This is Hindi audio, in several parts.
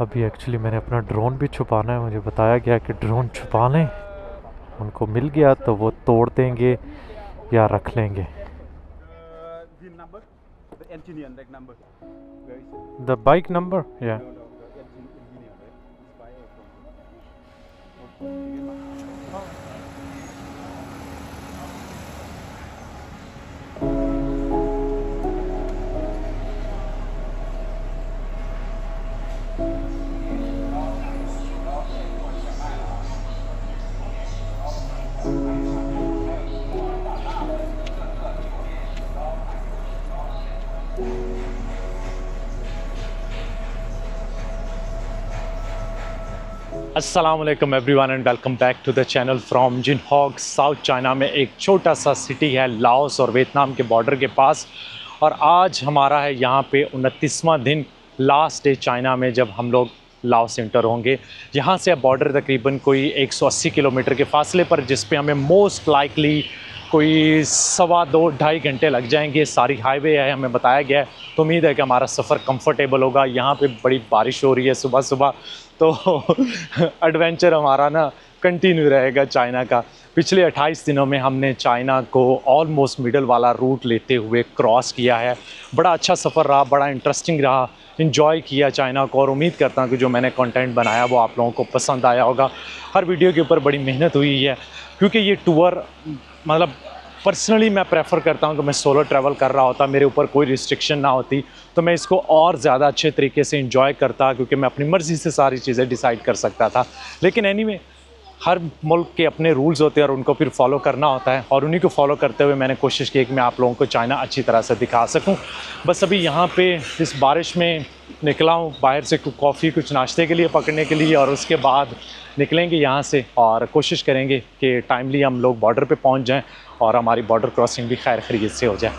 अभी एक्चुअली मैंने अपना ड्रोन भी छुपाना है, मुझे बताया गया कि ड्रोन छुपा लें, उनको मिल गया तो वो तोड़ देंगे या रख लेंगे। द बाइक नंबर या अस्सलामुअलैकुम everyone and welcome back to the channel from Jinghong. South China में एक छोटा सा सिटी है लाओस और वियतनाम के बॉर्डर के पास, और आज हमारा है यहाँ पे 29वां दिन, लास्ट डे चाइना में जब हम लोग लाओस एंटर होंगे। यहाँ से बॉर्डर तकरीबन कोई 180 किलोमीटर के फासले पर, जिस पे हमें मोस्ट लाइकली कोई 2.5 लग जाएंगे। सारी हाईवे है, हमें बताया गया है, तो उम्मीद है कि हमारा सफ़र कंफर्टेबल होगा। यहाँ पे बड़ी बारिश हो रही है सुबह सुबह, तो एडवेंचर हमारा ना कंटिन्यू रहेगा चाइना का। पिछले 28 दिनों में हमने चाइना को ऑलमोस्ट मिडल वाला रूट लेते हुए क्रॉस किया है। बड़ा अच्छा सफ़र रहा, बड़ा इंटरेस्टिंग रहा, इन्जॉय किया चाइना को, और उम्मीद करता हूँ कि जो मैंने कंटेंट बनाया वो आप लोगों को पसंद आया होगा। हर वीडियो के ऊपर बड़ी मेहनत हुई है, क्योंकि ये टूर मतलब पर्सनली मैं प्रेफर करता हूँ कि मैं सोलो ट्रैवल कर रहा होता, मेरे ऊपर कोई रिस्ट्रिक्शन ना होती, तो मैं इसको और ज़्यादा अच्छे तरीके से एंजॉय करता, क्योंकि मैं अपनी मर्ज़ी से सारी चीज़ें डिसाइड कर सकता था। लेकिन एनीवे, हर मुल्क के अपने रूल्स होते हैं और उनको फिर फॉलो करना होता है, और उन्हीं को फॉलो करते हुए मैंने कोशिश की कि मैं आप लोगों को चाइना अच्छी तरह से दिखा सकूं। बस अभी यहाँ पे इस बारिश में निकला हूँ बाहर से कॉफ़ी कुछ नाश्ते के लिए पकड़ने के लिए, और उसके बाद निकलेंगे यहाँ से और कोशिश करेंगे कि टाइमली हम लोग बॉर्डर पे पहुँच जाएँ और हमारी बॉर्डर क्रॉसिंग भी खैर खैरियत से हो जाए।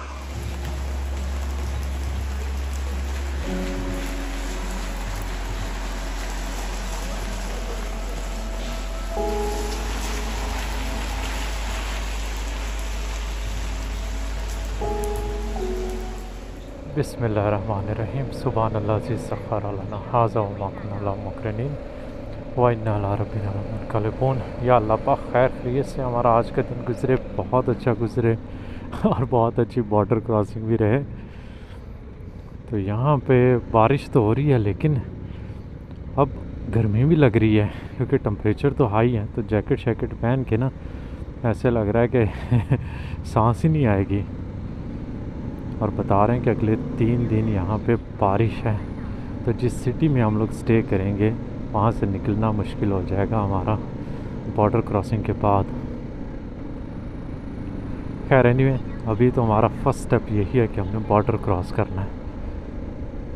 बिस्मिल्लाहिर्रहमानिर्रहीम। सुभान अल्लाह ज़ी सख़्ख़र लना हाज़ा व मा कुन्ना लहू मुक़रिनीन व इन्ना अला रब्बिना लमुनक़लिबून। या अल्लाह पाक खैर खैरियत से हमारा आज का दिन गुज़रे, बहुत अच्छा गुज़रे और बहुत अच्छी बॉर्डर क्रॉसिंग भी रहे। तो यहाँ पे बारिश तो हो रही है, लेकिन अब गर्मी भी लग रही है, क्योंकि टेम्परेचर तो हाई है। तो जैकेट शैकेट पहन के ना ऐसे लग रहा है कि सांस ही नहीं आएगी। और बता रहे हैं कि अगले 3 दिन यहाँ पे बारिश है, तो जिस सिटी में हम लोग स्टे करेंगे वहाँ से निकलना मुश्किल हो जाएगा हमारा बॉर्डर क्रॉसिंग के बाद। खैर एनीवे, अभी तो हमारा फर्स्ट स्टेप यही है कि हमने बॉर्डर क्रॉस करना है,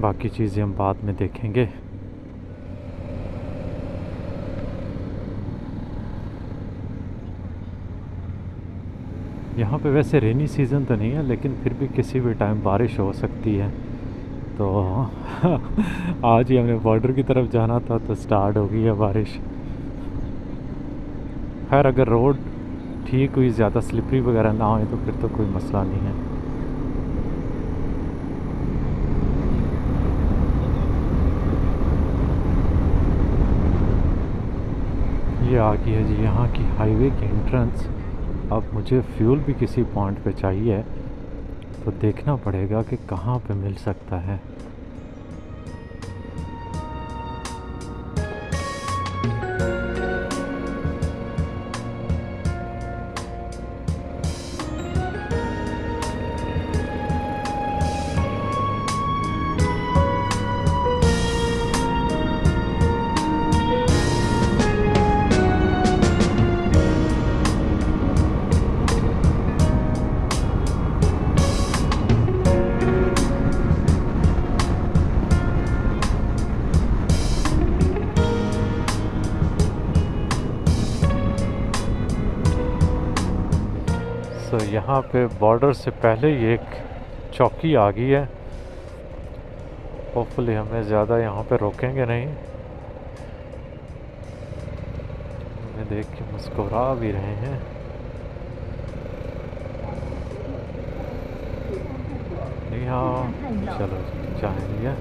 बाकी चीज़ें हम बाद में देखेंगे। यहाँ पे वैसे रेनी सीज़न तो नहीं है, लेकिन फिर भी किसी भी टाइम बारिश हो सकती है। तो आज ही हमने बॉर्डर की तरफ जाना था, तो स्टार्ट हो गई है बारिश। खैर अगर रोड ठीक हुई, ज़्यादा स्लिपरी वगैरह ना हो, तो फिर तो कोई मसला नहीं है। ये आ गई है जी यहाँ की हाईवे की एंट्रेंस। अब मुझे फ्यूल भी किसी पॉइंट पे चाहिए, तो देखना पड़ेगा कि कहाँ पे मिल सकता है। तो यहाँ पे बॉर्डर से पहले ही एक चौकी आ गई है। होपफुली हमें ज़्यादा यहाँ पे रोकेंगे नहीं। हमें देख के मुस्कुरा भी रहे हैं। यहाँ चलो चाय लिया।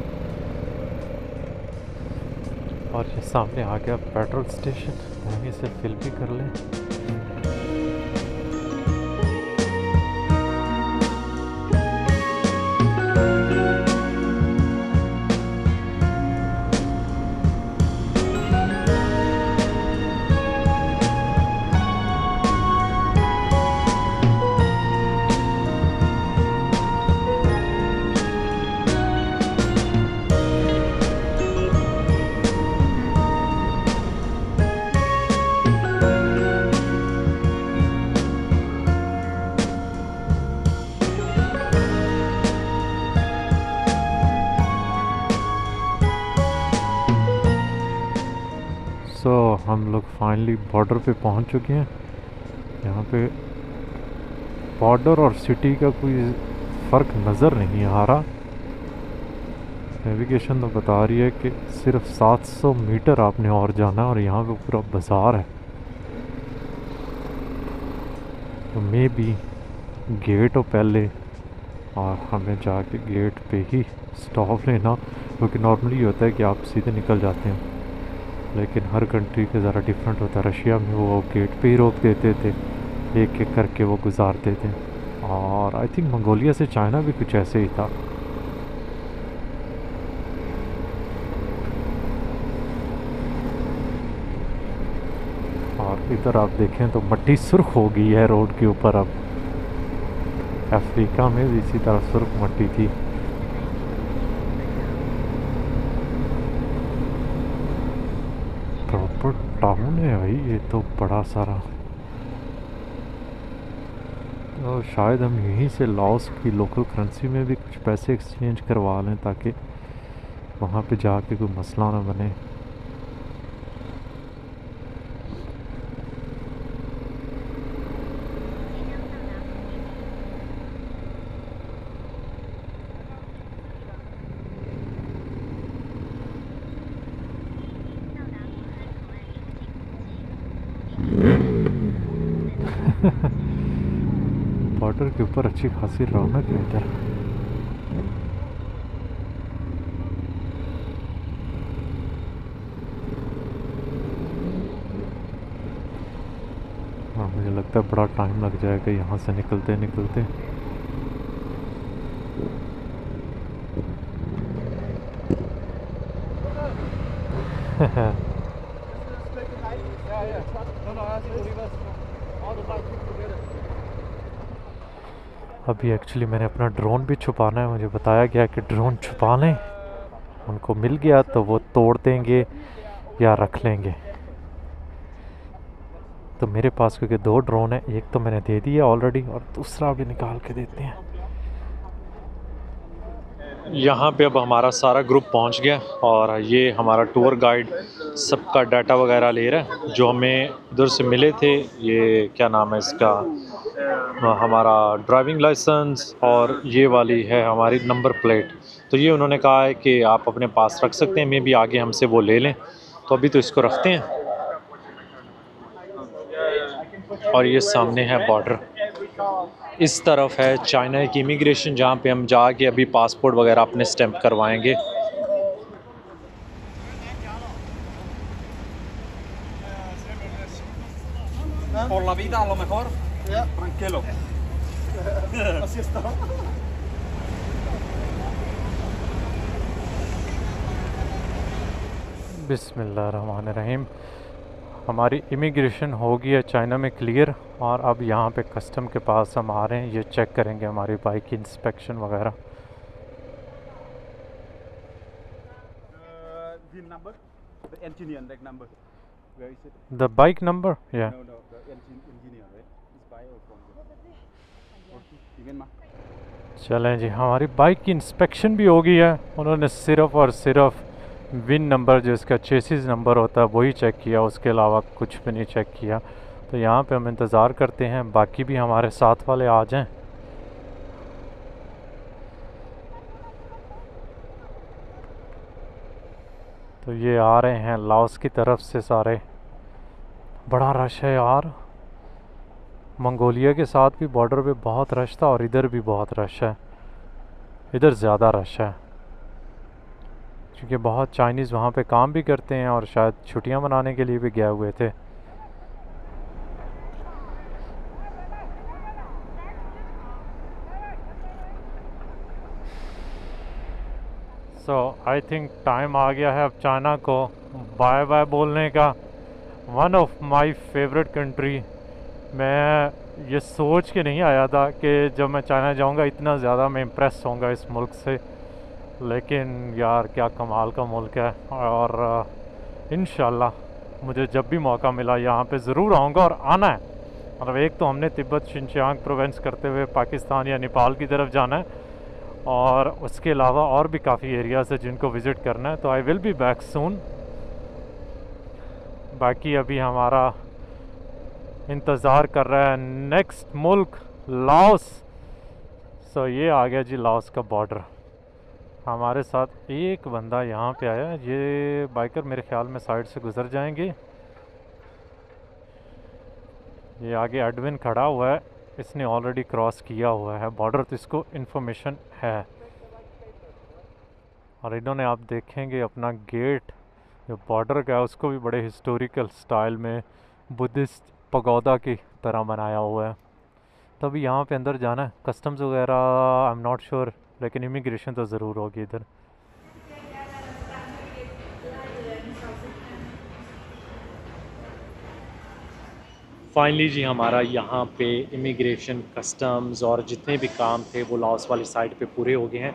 और ये सामने आ गया पेट्रोल स्टेशन, वहीं से फिल भी कर लें। हम लोग फाइनली बॉर्डर पे पहुंच चुके हैं। यहाँ पे बॉर्डर और सिटी का कोई फ़र्क नज़र नहीं आ रहा। नेविगेशन तो बता रही है कि सिर्फ 700 मीटर आपने और जाना है और यहाँ पे पूरा बाज़ार है। तो मे बी गेट हो पहले और हमें जाके गेट पे ही स्टॉप लेना, क्योंकि नॉर्मली होता है कि आप सीधे निकल जाते हैं, लेकिन हर कंट्री के ज़रा डिफरेंट होता है। रशिया में वो गेट पे ही रोक देते थे, एक एक करके वो गुजारते थे। और आई थिंक मंगोलिया से चाइना भी कुछ ऐसे ही था। और इधर आप देखें तो मट्टी सुर्ख हो गई है रोड के ऊपर। अब अफ्रीका में भी इसी तरह सुर्ख मट्टी थी। प्रॉपर टाउन है भाई ये तो बड़ा सारा। तो शायद हम यहीं से लाओस की लोकल करेंसी में भी कुछ पैसे एक्सचेंज करवा लें, ताकि वहाँ पे जाके कोई मसला ना बने। बॉर्डर के ऊपर अच्छी खासी रौनक है इधर। हाँ, मुझे लगता है बड़ा टाइम लग जाएगा यहाँ से निकलते निकलते। अभी एक्चुअली मैंने अपना ड्रोन भी छुपाना है। मुझे बताया गया कि ड्रोन छुपा लें, उनको मिल गया तो वो तोड़ देंगे या रख लेंगे। तो मेरे पास क्योंकि 2 ड्रोन है, एक तो मैंने दे दिया ऑलरेडी और दूसरा भी निकाल के देते हैं। यहाँ पे अब हमारा सारा ग्रुप पहुँच गया और ये हमारा टूर गाइड सबका डाटा वगैरह ले रहा है। जो हमें इधर से मिले थे, ये क्या नाम है इसका, हमारा ड्राइविंग लाइसेंस और ये वाली है हमारी नंबर प्लेट। तो ये उन्होंने कहा है कि आप अपने पास रख सकते हैं, मे भी आगे हमसे वो ले लें। तो अभी तो इसको रखते हैं। और ये सामने है बॉर्डर, इस तरफ है चाइना की इमिग्रेशन, जहाँ पे हम जाके अभी पासपोर्ट वगैरह अपने स्टैंप करवाएंगे। Por la vida a lo mejor. Tranquilo. Así está. बिस्मिल्लाहिर्रहमानिर्रहीम। हमारी इमिग्रेशन हो गई है चाइना में क्लियर, और अब यहाँ पे कस्टम के पास हम आ रहे हैं। ये चेक करेंगे हमारी बाइक की इंस्पेक्शन वगैरह। VIN number, the engineer that number. Where is it? The bike number? Yeah. No, the engineer, right? Is by or from the? Okay, even ma. चलें जी, हमारी बाइक की इंस्पेक्शन भी हो गई है। उन्होंने सिर्फ़ और सिर्फ विन नंबर, जो इसका चेसिस नंबर होता है, वही चेक किया, उसके अलावा कुछ भी नहीं चेक किया। तो यहाँ पे हम इंतज़ार करते हैं बाकी भी हमारे साथ वाले आ जाएं। तो ये आ रहे हैं लाओस की तरफ से सारे। बड़ा रश है यार। मंगोलिया के साथ भी बॉर्डर पे बहुत रश था और इधर भी बहुत रश है। इधर ज़्यादा रश है। क्योंकि बहुत चाइनीज़ वहाँ पे काम भी करते हैं और शायद छुट्टियाँ मनाने के लिए भी गए हुए थे। सो आई थिंक टाइम आ गया है अब चाइना को बाय बाय बोलने का। One of my favourite country. मैं ये सोच के नहीं आया था कि जब मैं चाइना जाऊंगा इतना ज़्यादा मैं इम्प्रेस होऊंगा इस मुल्क से, लेकिन यार क्या कमाल का मुल्क है। और इंशाल्लाह मुझे जब भी मौका मिला यहाँ पे ज़रूर आऊँगा और आना है। मतलब एक तो हमने तिब्बत शिनजियांग प्रोविंस करते हुए पाकिस्तान या नेपाल की तरफ जाना है, और उसके अलावा और भी काफ़ी एरियाज़ है जिनको विज़िट करना है। तो I will be back soon. बाकी अभी हमारा इंतज़ार कर रहा है नेक्स्ट मुल्क लाओस। सो ये आ गया जी लाओस का बॉर्डर। हमारे साथ एक बंदा यहाँ पे आया, ये बाइकर मेरे ख्याल में साइड से गुज़र जाएंगे। ये आगे एडविन खड़ा हुआ है, इसने ऑलरेडी क्रॉस किया हुआ है बॉर्डर, तो इसको इन्फॉर्मेशन है। और इन्होंने आप देखेंगे अपना गेट जो बॉर्डर का है उसको भी बड़े हिस्टोरिकल स्टाइल में बुद्धिस्ट पगोदा की तरह बनाया हुआ है। तभी यहाँ पे अंदर जाना है। कस्टम्स वगैरह आई एम नॉट श्योर, लेकिन इमिग्रेशन तो ज़रूर होगी इधर। फाइनली जी हमारा यहाँ पे इमिग्रेशन, कस्टम्स और जितने भी काम थे वो लाओस वाली साइड पे पूरे हो गए हैं।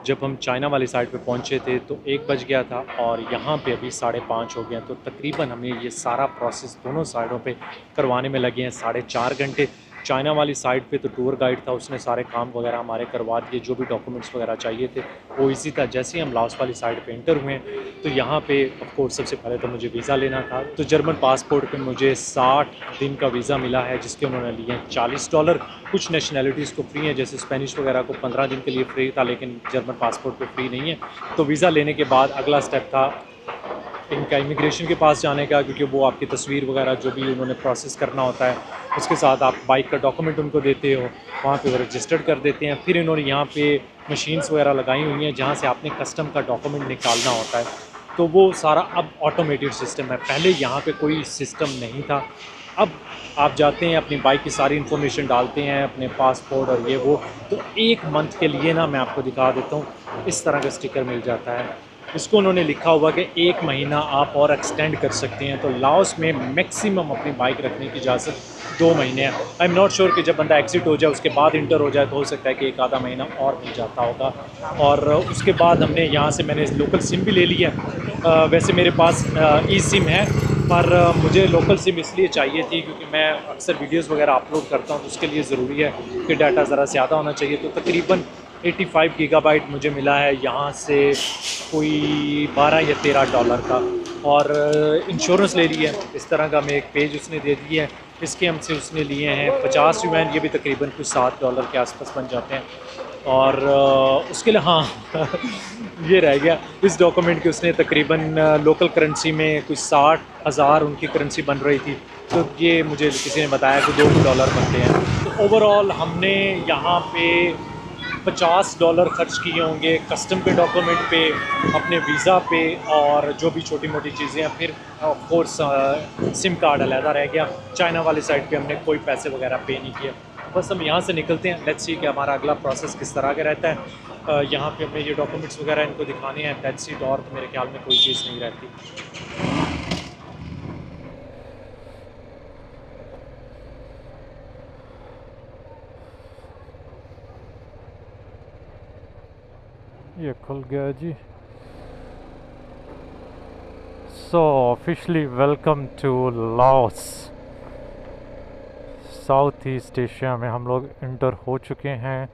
जब हम चाइना वाली साइड पे पहुँचे थे तो 1 बज गया था और यहाँ पे अभी 5:30 हो गया। तो तकरीबन हमें ये सारा प्रोसेस दोनों साइडों पे करवाने में लगे हैं 4.5 घंटे। चाइना वाली साइड पे तो टूर गाइड था, उसने सारे काम वगैरह हमारे करवा दिए, जो भी डॉक्यूमेंट्स वगैरह चाहिए थे वो इसी था। जैसे ही हम लाओस वाली साइड पे एंटर हुए तो यहाँ पे ऑफ कोर्स सबसे पहले तो मुझे वीज़ा लेना था। तो जर्मन पासपोर्ट पे मुझे 60 दिन का वीज़ा मिला है, जिसके उन्होंने लिए हैं $40। कुछ नेशनैलिटीज़ को फ्री है, जैसे स्पेनिश वगैरह को 15 दिन के लिए फ्री था, लेकिन जर्मन पासपोर्ट पे फ्री नहीं है। तो वीज़ा लेने के बाद अगला स्टेप था इनका इमिग्रेशन के पास जाने का, क्योंकि वो आपकी तस्वीर वगैरह जो भी उन्होंने प्रोसेस करना होता है, उसके साथ आप बाइक का डॉक्यूमेंट उनको देते हो, वहाँ पे वो रजिस्टर्ड कर देते हैं। फिर इन्होंने यहाँ पे मशीन्स वगैरह लगाई हुई हैं जहाँ से आपने कस्टम का डॉक्यूमेंट निकालना होता है। तो वो सारा अब ऑटोमेटेड सिस्टम है, पहले यहाँ पे कोई सिस्टम नहीं था। अब आप जाते हैं अपनी बाइक की सारी इन्फॉर्मेशन डालते हैं, अपने पासपोर्ट और ये वो, तो 1 मंथ के लिए ना मैं आपको दिखा देता हूँ, इस तरह का स्टिकर मिल जाता है। इसको उन्होंने लिखा हुआ कि 1 महीना आप और एक्सटेंड कर सकते हैं। तो लाओस में मैक्सिमम अपनी बाइक रखने की इजाज़त 2 महीने है। आई एम नॉट श्योर कि जब बंदा एग्ज़िट हो जाए उसके बाद इंटर हो जाए तो हो सकता है कि 1 आधा महीना और मिल जाता होगा। और उसके बाद हमने यहाँ से मैंने लोकल सिम भी ले लिया। वैसे मेरे पास ई सिम है, पर मुझे लोकल सिम इसलिए चाहिए थी क्योंकि मैं अक्सर वीडियोज़ वगैरह अपलोड करता हूँ, तो उसके लिए ज़रूरी है कि डाटा ज़रा ज़्यादा होना चाहिए। तो तकरीबन 85 गीगाबाइट मुझे मिला है यहाँ से, कोई $12 या $13 का। और इंश्योरेंस ले लिया है, इस तरह का हमें एक पेज उसने दे दिया है, इसके हमसे उसने लिए हैं 50 युआन, ये भी तकरीबन कुछ $7 के आसपास बन जाते हैं। और उसके लिए हाँ ये रह गया, इस डॉक्यूमेंट की उसने तकरीबन लोकल करेंसी में कुछ 60,000 उनकी करेंसी बन रही थी, तो ये मुझे किसी ने बताया कि $2 बनते हैं। तो ओवरऑल हमने यहाँ पे $50 खर्च किए होंगे कस्टम के डॉक्यूमेंट पे, अपने वीज़ा पे, और जो भी छोटी मोटी चीज़ें हैं। फिर ऑफ कोर्स सिम कार्ड अलहदा रह गया। चाइना वाली साइड पे हमने कोई पैसे वगैरह पे नहीं किए। बस हम यहाँ से निकलते हैं, लेट्स सी कि हमारा अगला प्रोसेस किस तरह का रहता है। यहाँ पे अपने ये डॉक्यूमेंट्स वगैरह इनको दिखाने हैं, दैट्स इट। और तो मेरे ख्याल में कोई चीज़ नहीं रहती। ये खुल गया जी। So officially welcome to Laos. South East Asia में हम लोग इंटर हो चुके हैं।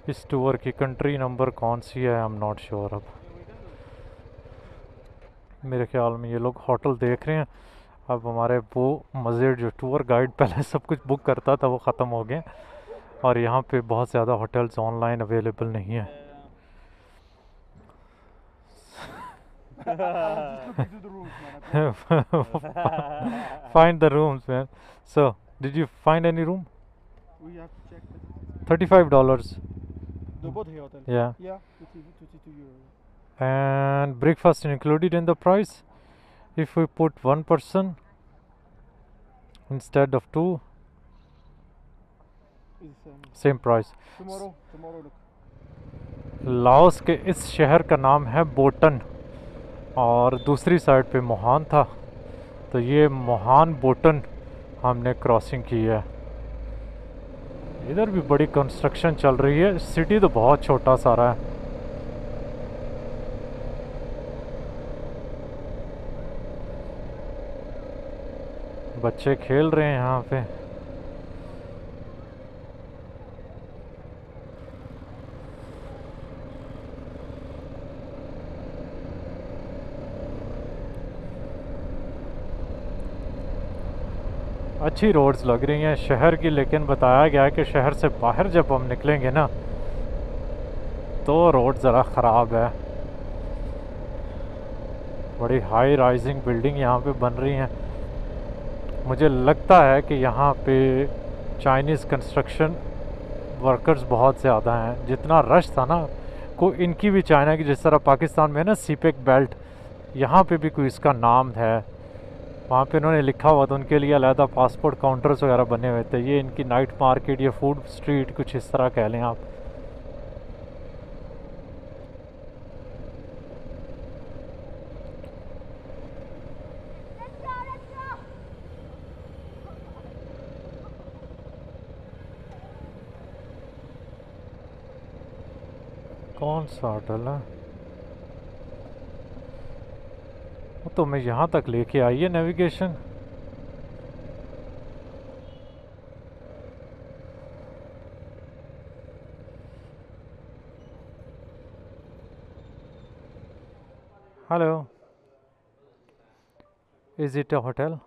इस टूर की कंट्री नंबर कौन सी है आई एम नॉट श्योर। अब मेरे ख्याल में ये लोग होटल देख रहे हैं। अब हमारे वो मज़े जो टूर गाइड पहले सब कुछ बुक करता था वो ख़त्म हो गए, और यहाँ पे बहुत ज़्यादा होटल्स ऑनलाइन अवेलेबल नहीं है। Find the rooms, man. So, did you find any room? We have to check. $35. The both hotel. Yeah. Yeah, 22 euros. And breakfast included in the price. If we put one person instead of two, same price. Tomorrow look. Laos के इस शहर का नाम है बोटन और दूसरी साइड पे मोहान था, तो ये मोहान बोटन हमने क्रॉसिंग की है। इधर भी बड़ी कंस्ट्रक्शन चल रही है। सिटी तो बहुत छोटा सारा है। बच्चे खेल रहे हैं यहाँ पे। अच्छी रोड्स लग रही हैं शहर की, लेकिन बताया गया है कि शहर से बाहर जब हम निकलेंगे ना तो रोड ज़रा ख़राब है। बड़ी हाई राइजिंग बिल्डिंग यहाँ पे बन रही हैं। मुझे लगता है कि यहाँ पे चाइनीज़ कंस्ट्रक्शन वर्कर्स बहुत ज़्यादा हैं। जितना रश था ना, को इनकी भी चाइना की जिस तरह पाकिस्तान में ना सीपेक बेल्ट, यहाँ पे भी कोई इसका नाम है। वहाँ पे उन्होंने लिखा हुआ था, उनके लिए अलहदा पासपोर्ट काउंटर्स वगैरह बने हुए थे। ये इनकी नाइट मार्केट या फूड स्ट्रीट कुछ इस तरह कह लें आप। कौन सा होटल है? तो मैं यहाँ तक लेके आई है navigation. Hello, is it a hotel?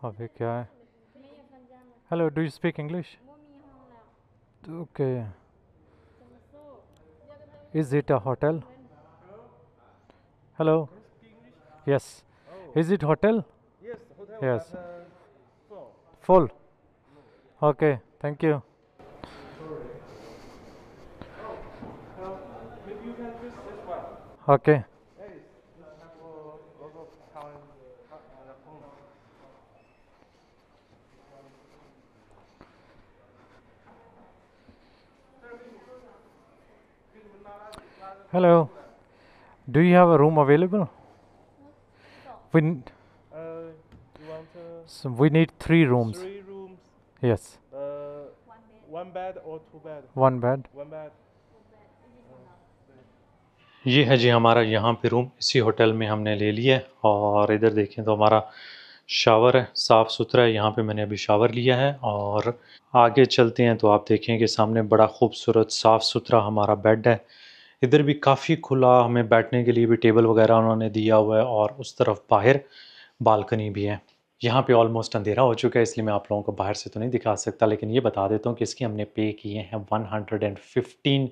अभी क्या है? Hello, do you speak English? Okay, is it a hotel? Hello, yes, is it hotel? Yes, hotel. Yes. Full. Full. Okay, thank you. Maybe you can use this one. Okay. Hey, this have a lot of time. Phone. Hello. Do you have a room available? We You want so we need 3 rooms. 3 rooms? Yes, One bed or 2 bed? 1 bed. One bed. ये है जी हमारा यहाँ पे रूम। इसी होटल में हमने ले लिया है। और इधर देखें तो हमारा शावर है, साफ़ सुथरा है। यहाँ पे मैंने अभी शावर लिया है। और आगे चलते हैं तो आप देखें कि सामने बड़ा खूबसूरत साफ़ सुथरा हमारा बेड है। इधर भी काफ़ी खुला, हमें बैठने के लिए भी टेबल वगैरह उन्होंने दिया हुआ है। और उस तरफ बाहर बालकनी भी है। यहाँ पे ऑलमोस्ट अंधेरा हो चुका है, इसलिए मैं आप लोगों को बाहर से तो नहीं दिखा सकता, लेकिन ये बता देता हूँ कि इसकी हमने पे किए हैं 115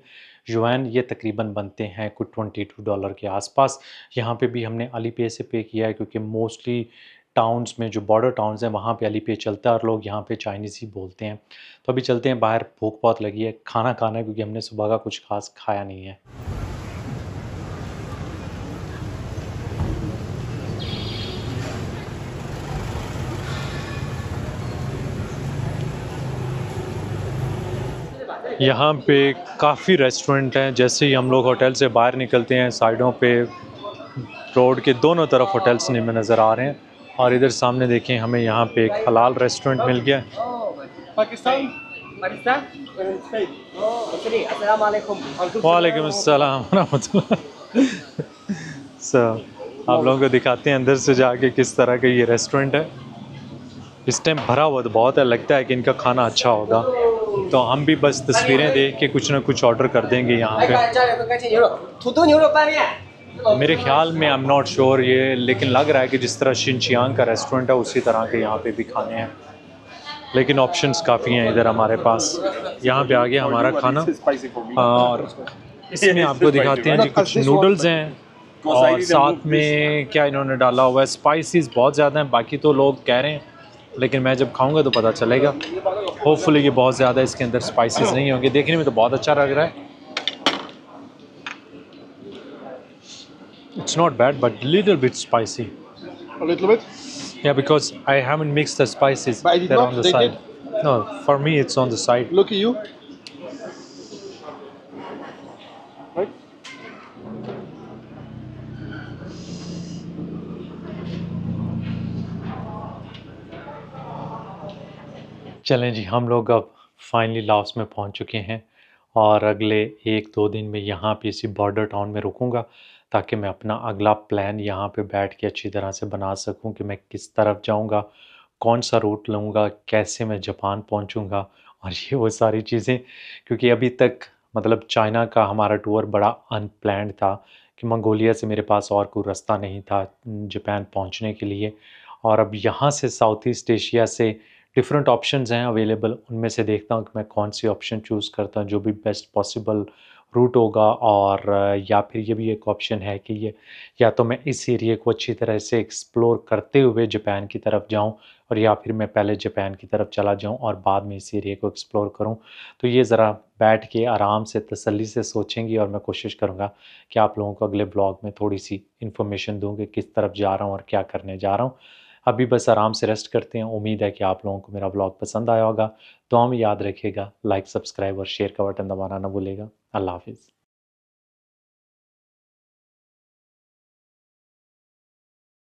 युआन। ये तकरीबन बनते हैं कुछ $22 के आसपास। यहाँ पे भी हमने अलीपे से पे किया है, क्योंकि मोस्टली टाउन्स में, जो बॉर्डर टाउन्स हैं, वहाँ पे अलीपे चलता है और लोग यहाँ पे चाइनीज़ ही बोलते हैं। तो अभी चलते हैं बाहर, भूख बहुत लगी है, खाना खाना है, क्योंकि हमने सुबह का कुछ खास खाया नहीं है। यहाँ पे काफ़ी रेस्टोरेंट हैं। जैसे ही हम लोग होटल से बाहर निकलते हैं, साइडों पे रोड के दोनों तरफ होटल्स में नज़र आ रहे हैं। और इधर सामने देखें, हमें यहाँ पे एक हलाल रेस्टोरेंट मिल गया। Pakistan? Pakistan? Spain. Sini, Assalamualaikum. वालेकुम अस्सलाम रहमतुल्लाह। आप लोगों को दिखाते हैं अंदर से जाके किस तरह का ये रेस्टोरेंट है। इस टाइम भरा हुआ तो बहुत है, लगता है कि इनका खाना अच्छा होगा। तो हम भी बस तस्वीरें देख के कुछ ना कुछ ऑर्डर कर देंगे यहाँ पे। 土豆牛肉拌面。 मेरे ख्याल में आई एम नॉट श्योर ये, लेकिन लग रहा है कि जिस तरह शिनचियांग का रेस्टोरेंट है उसी तरह के यहाँ पे भी खाने हैं। लेकिन ऑप्शंस काफ़ी हैं इधर हमारे पास। यहाँ पे आ गया हमारा खाना। और इसमें आपको दिखाते हैं जी, कुछ नूडल्स हैं और साथ में क्या इन्होंने डाला हुआ है, स्पाइसेस बहुत ज़्यादा हैं। बाकी तो लोग कह रहे हैं, लेकिन मैं जब खाऊंगा तो पता चलेगा। होपफुली ये बहुत ज़्यादा इसके अंदर स्पाइसेस नहीं होंगे। देखने में तो बहुत अच्छा लग रहा है। It's not bad, but little bit spicy. A little bit. Yeah, because I haven't mixed the spices. But I did They're not, on the they side. No, for me it's on the side. Look at you. Right. चलें जी, हम लोग अब फाइनली लाओस में पहुंच चुके हैं और अगले 1-2 दिन में यहाँ पे इसी बॉर्डर टाउन में रुकूंगा ताकि मैं अपना अगला प्लान यहाँ पे बैठ के अच्छी तरह से बना सकूं कि मैं किस तरफ जाऊंगा, कौन सा रूट लूँगा, कैसे मैं जापान पहुंचूंगा और ये वो सारी चीज़ें, क्योंकि अभी तक मतलब चाइना का हमारा टूर बड़ा अनप्लैन्ड था कि मंगोलिया से मेरे पास और कोई रास्ता नहीं था जापान पहुंचने के लिए, और अब यहाँ से साउथ ईस्ट एशिया से डिफरेंट ऑप्शंस हैं अवेलेबल, उनमें से देखता हूँ कि मैं कौन सी ऑप्शन चूज़ करता हूँ जो भी बेस्ट पॉसिबल रूट होगा। और या फिर ये भी एक ऑप्शन है कि ये या तो मैं इस एरिया को अच्छी तरह से एक्सप्लोर करते हुए जापान की तरफ जाऊँ, और या फिर मैं पहले जापान की तरफ चला जाऊँ और बाद में इस एरिया को एक्सप्लोर करूँ। तो ये ज़रा बैठ के आराम से तसल्ली से सोचेंगी और मैं कोशिश करूँगा कि आप लोगों को अगले ब्लॉग में थोड़ी सी इन्फॉर्मेशन दूँ कि किस तरफ जा रहा हूँ और क्या करने जा रहा हूँ। अभी बस आराम से रेस्ट करते हैं। उम्मीद है कि आप लोगों को मेरा ब्लॉग पसंद आया होगा। दुआ में याद रखिएगा, लाइक, सब्सक्राइब और शेयर का बटन दबाना ना भूलिएगा। अल्लाह हाफिज़।